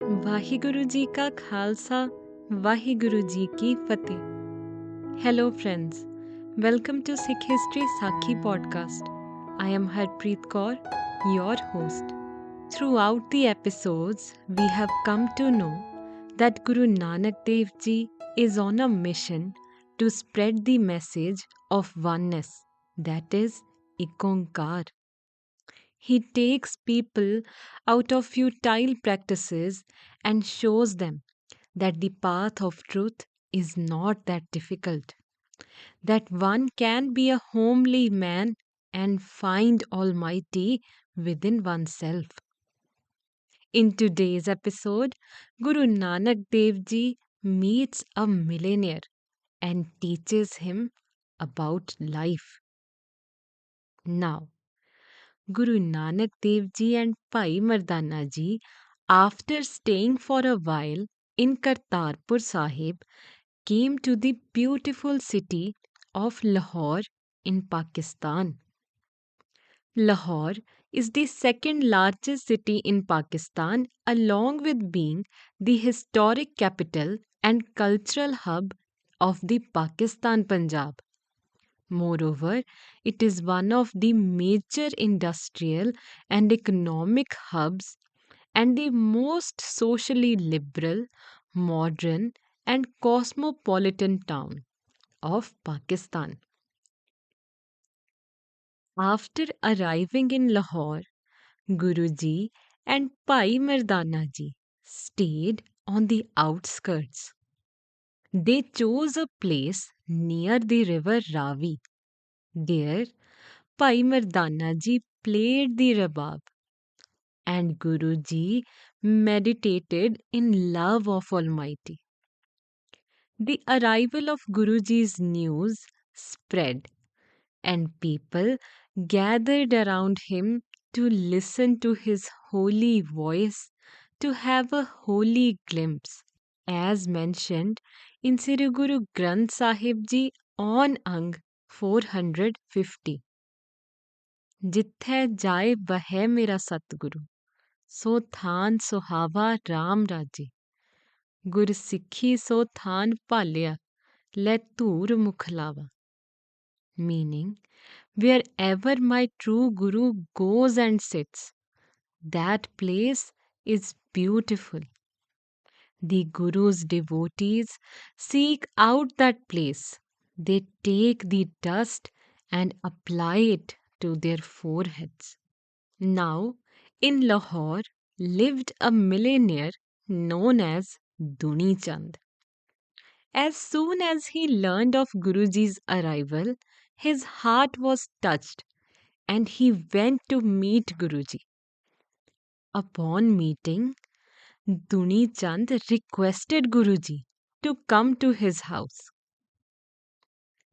वाहिगुरु जी का खालसा वाहिगुरु जी की फतेह. Hello friends, welcome to Sikh History Sakhi podcast. I am Harpreet Kaur, your host. Throughout the episodes, we have come to know that Guru Nanak Dev Ji is on a mission to spread the message of oneness, that is Ikonkar. He takes people out of futile practices and shows them that the path of truth is not that difficult, that one can be a homely man and find Almighty within oneself. In today's episode, Guru Nanak Dev Ji meets a millionaire and teaches him about life. Now, Guru Nanak Dev Ji and Bhai Mardana Ji, after staying for a while in Kartarpur Sahib, came to the beautiful city of Lahore in Pakistan. Lahore is the second largest city in Pakistan, along with being the historic capital and cultural hub of the Pakistan Punjab. Moreover, it is one of the major industrial and economic hubs and the most socially liberal, modern, and cosmopolitan town of Pakistan. After arriving in Lahore, Guruji and Pai Mardana ji stayed on the outskirts. They chose a place near the river Ravi. There, Pai Mardana ji played the rabab and Guruji meditated in love of Almighty. The arrival of Guruji's news spread, and people gathered around him to listen to his holy voice, to have a holy glimpse, as mentioned in Sri Guru Granth Sahib Ji on Ang 450. जित्थै जाए वह मेरा सतगुरु सो थान सुहावा राम राजे गुर सिੱਖੀ सो थान ਭਾਲਿਆ ਲੈ ਧੂਰ ਮੁਖ ਲਾਵਾ. Meaning, wherever my true Guru goes and sits, that place is beautiful. The Guru's devotees seek out that place. They take the dust and apply it to their foreheads. Now, in Lahore lived a millionaire known as Duni Chand. As soon as he learned of Guruji's arrival, his heart was touched and he went to meet Guruji. Upon meeting, Duni Chand requested Guruji to come to his house.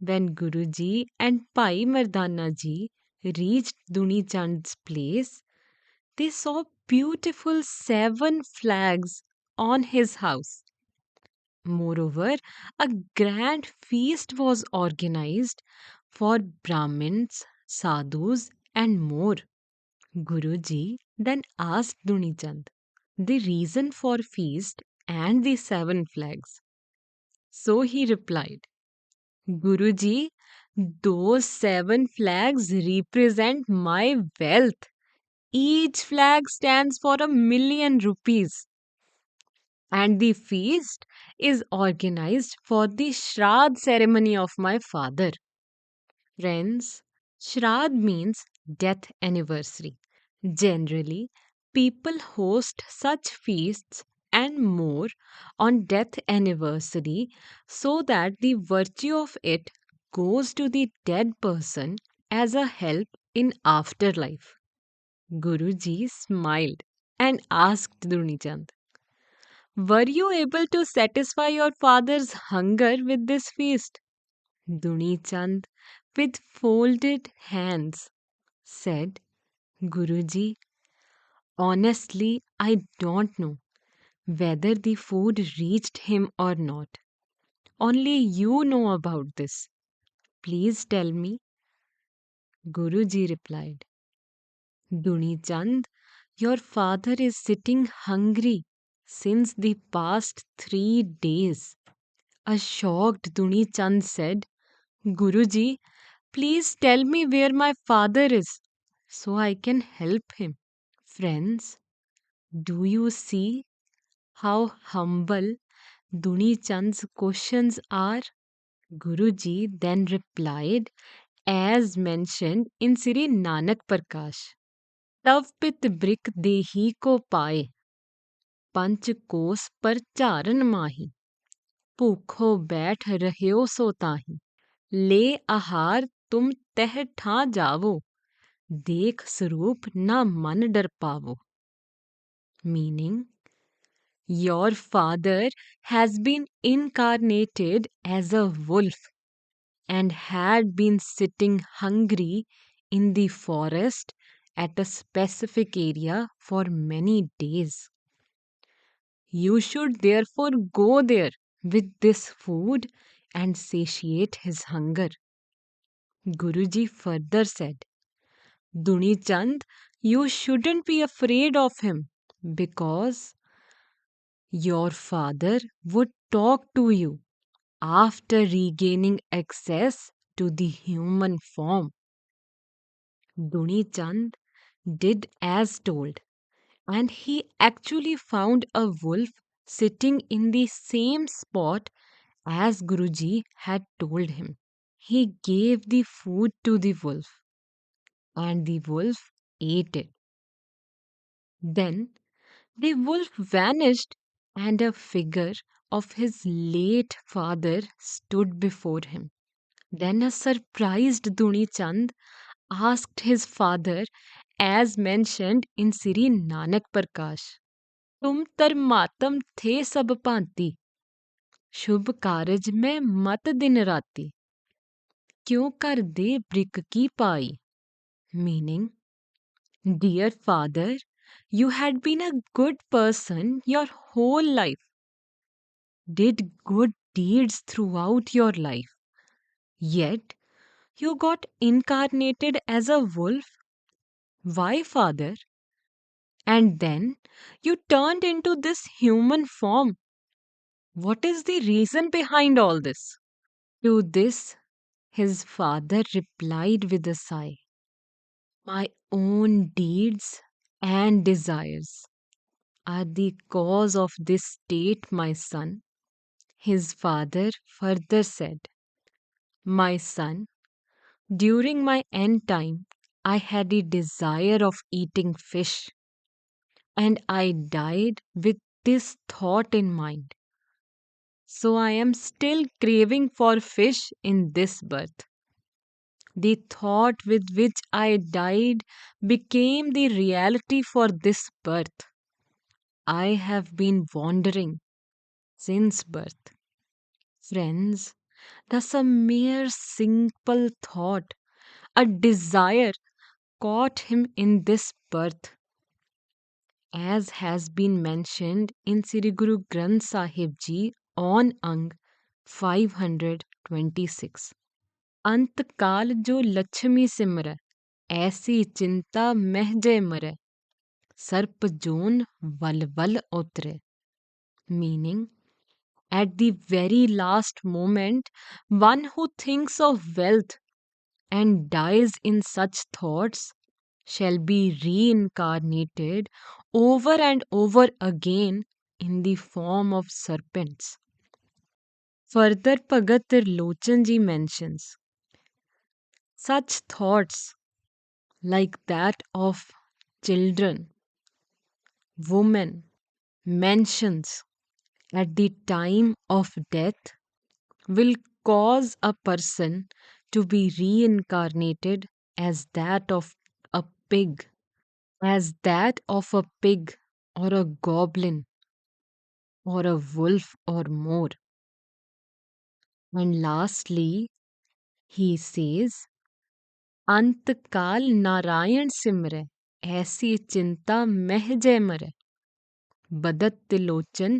When Guruji and Pai Mardana ji reached Duni Chand's place, they saw beautiful 7 flags on his house. Moreover, a grand feast was organized for Brahmins, sadhus, and more. Guruji then asked Dunichand the reason for feast and the 7 flags. So he replied, Guruji, those 7 flags represent my wealth. Each flag stands for 1,000,000 rupees. And the feast is organized for the Shraddh ceremony of my father. Friends, Shraddh means death anniversary. Generally, people host such feasts and more on death anniversary so that the virtue of it goes to the dead person as a help in afterlife. Guruji smiled and asked Dunichand, were you able to satisfy your father's hunger with this feast? Dunichand, with folded hands, said, Guruji, honestly, I don't know whether the food reached him or not. Only you know about this. Please tell me. Guruji replied, Dunichand, your father is sitting hungry since the past 3 days. A shocked Duni Chand said, Guruji, please tell me where my father is so I can help him. Friends, do you see how humble Duni Chand's questions are? Guruji then replied, as mentioned in Sri Nanak Prakash, तव पित brick देही को पाए पंच कोस पर चारण माही भूखो बैठ रह्यो सो ताही ले आहार तुम तह ठा जावो देख स्वरूप ना मन डर पावो. Meaning, your father has been incarnated as a wolf and had been sitting hungry in the forest at a specific area for many days. You should therefore go there with this food and satiate his hunger. Guruji further said, Duni Chand, you shouldn't be afraid of him because your father would talk to you after regaining access to the human form. Duni Chand did as told, and he actually found a wolf sitting in the same spot as Guruji had told him. He gave the food to the wolf, and the wolf ate it. Then the wolf vanished, and a figure of his late father stood before him. Then a surprised Duni Chand asked his father, as mentioned in Sri Nanak Prakash, तुम तरमातम थे सब भांति शुभ कारज में मत दिन राती क्यों कर दे ब्रिक की पाई. Meaning, dear father, you had been a good person your whole life, did good deeds throughout your life, yet you got incarnated as a wolf. Why, father? And then you turned into this human form. What is the reason behind all this? To this, his father replied with a sigh, my own deeds and desires are the cause of this state, my son. His father further said, my son, during my end time, I had a desire of eating fish, and I died with this thought in mind. So I am still craving for fish in this birth. The thought with which I died became the reality for this birth. I have been wandering since birth. Friends, thus a mere simple thought, a desire caught him in this birth, as has been mentioned in Sri Guru Granth Sahib Ji on Ang 526. अंत काल जो लक्ष्मी सिमरै ऐसी चिंता महजे मरै सर्प zone वल वल उतरे. Meaning, at the very last moment, one who thinks of wealth and dies in such thoughts shall be reincarnated over and over again in the form of serpents. Further, Bhagat Tirlochan ji mentions, such thoughts like that of children, women, mentions at the time of death will cause a person to be reincarnated as that of a pig, or a goblin or a wolf or more. And lastly, he says, अंत काल नारायण सिमरै ऐसी चिंता महजै मरै बदत तिलोचन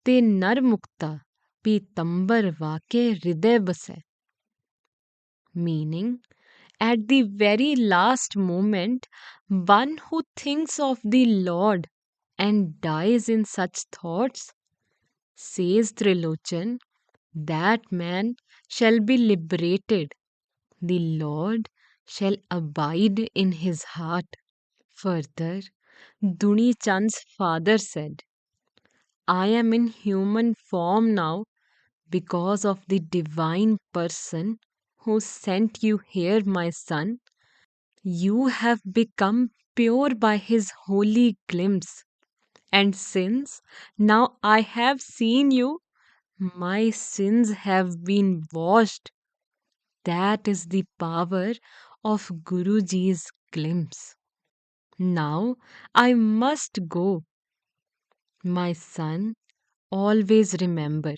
ते नर मुक्ता पीतंबर वाके हृदय बसै. Meaning, at the very last moment, one who thinks of the Lord and dies in such thoughts, says Trilochan, that man shall be liberated. The Lord shall abide in his heart. Further, Duni Chand's father said, I am in human form now because of the divine person who sent you here, my son. You have become pure by his holy glimpse. And since now I have seen you, my sins have been washed. That is the power of Guruji's glimpse. Now I must go. My son, always remember,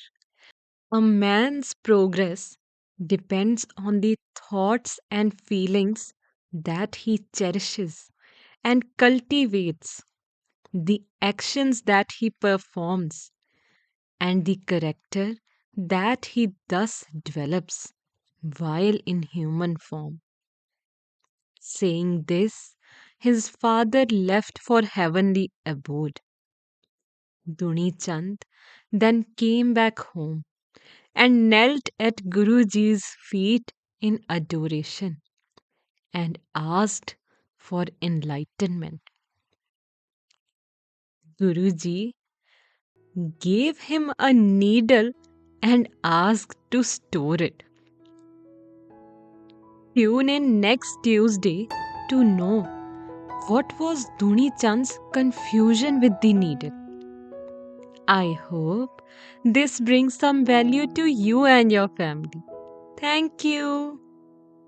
a man's progress depends on the thoughts and feelings that he cherishes and cultivates, the actions that he performs, and the character that he thus develops while in human form. Saying this, his father left for heavenly abode. Duni Chand then came back home and knelt at Guruji's feet in adoration and asked for enlightenment. Guruji gave him a needle and asked to store it. Tune in next Tuesday to know what was Duni Chand's confusion with the needle. I hope this brings some value to you and your family. Thank you.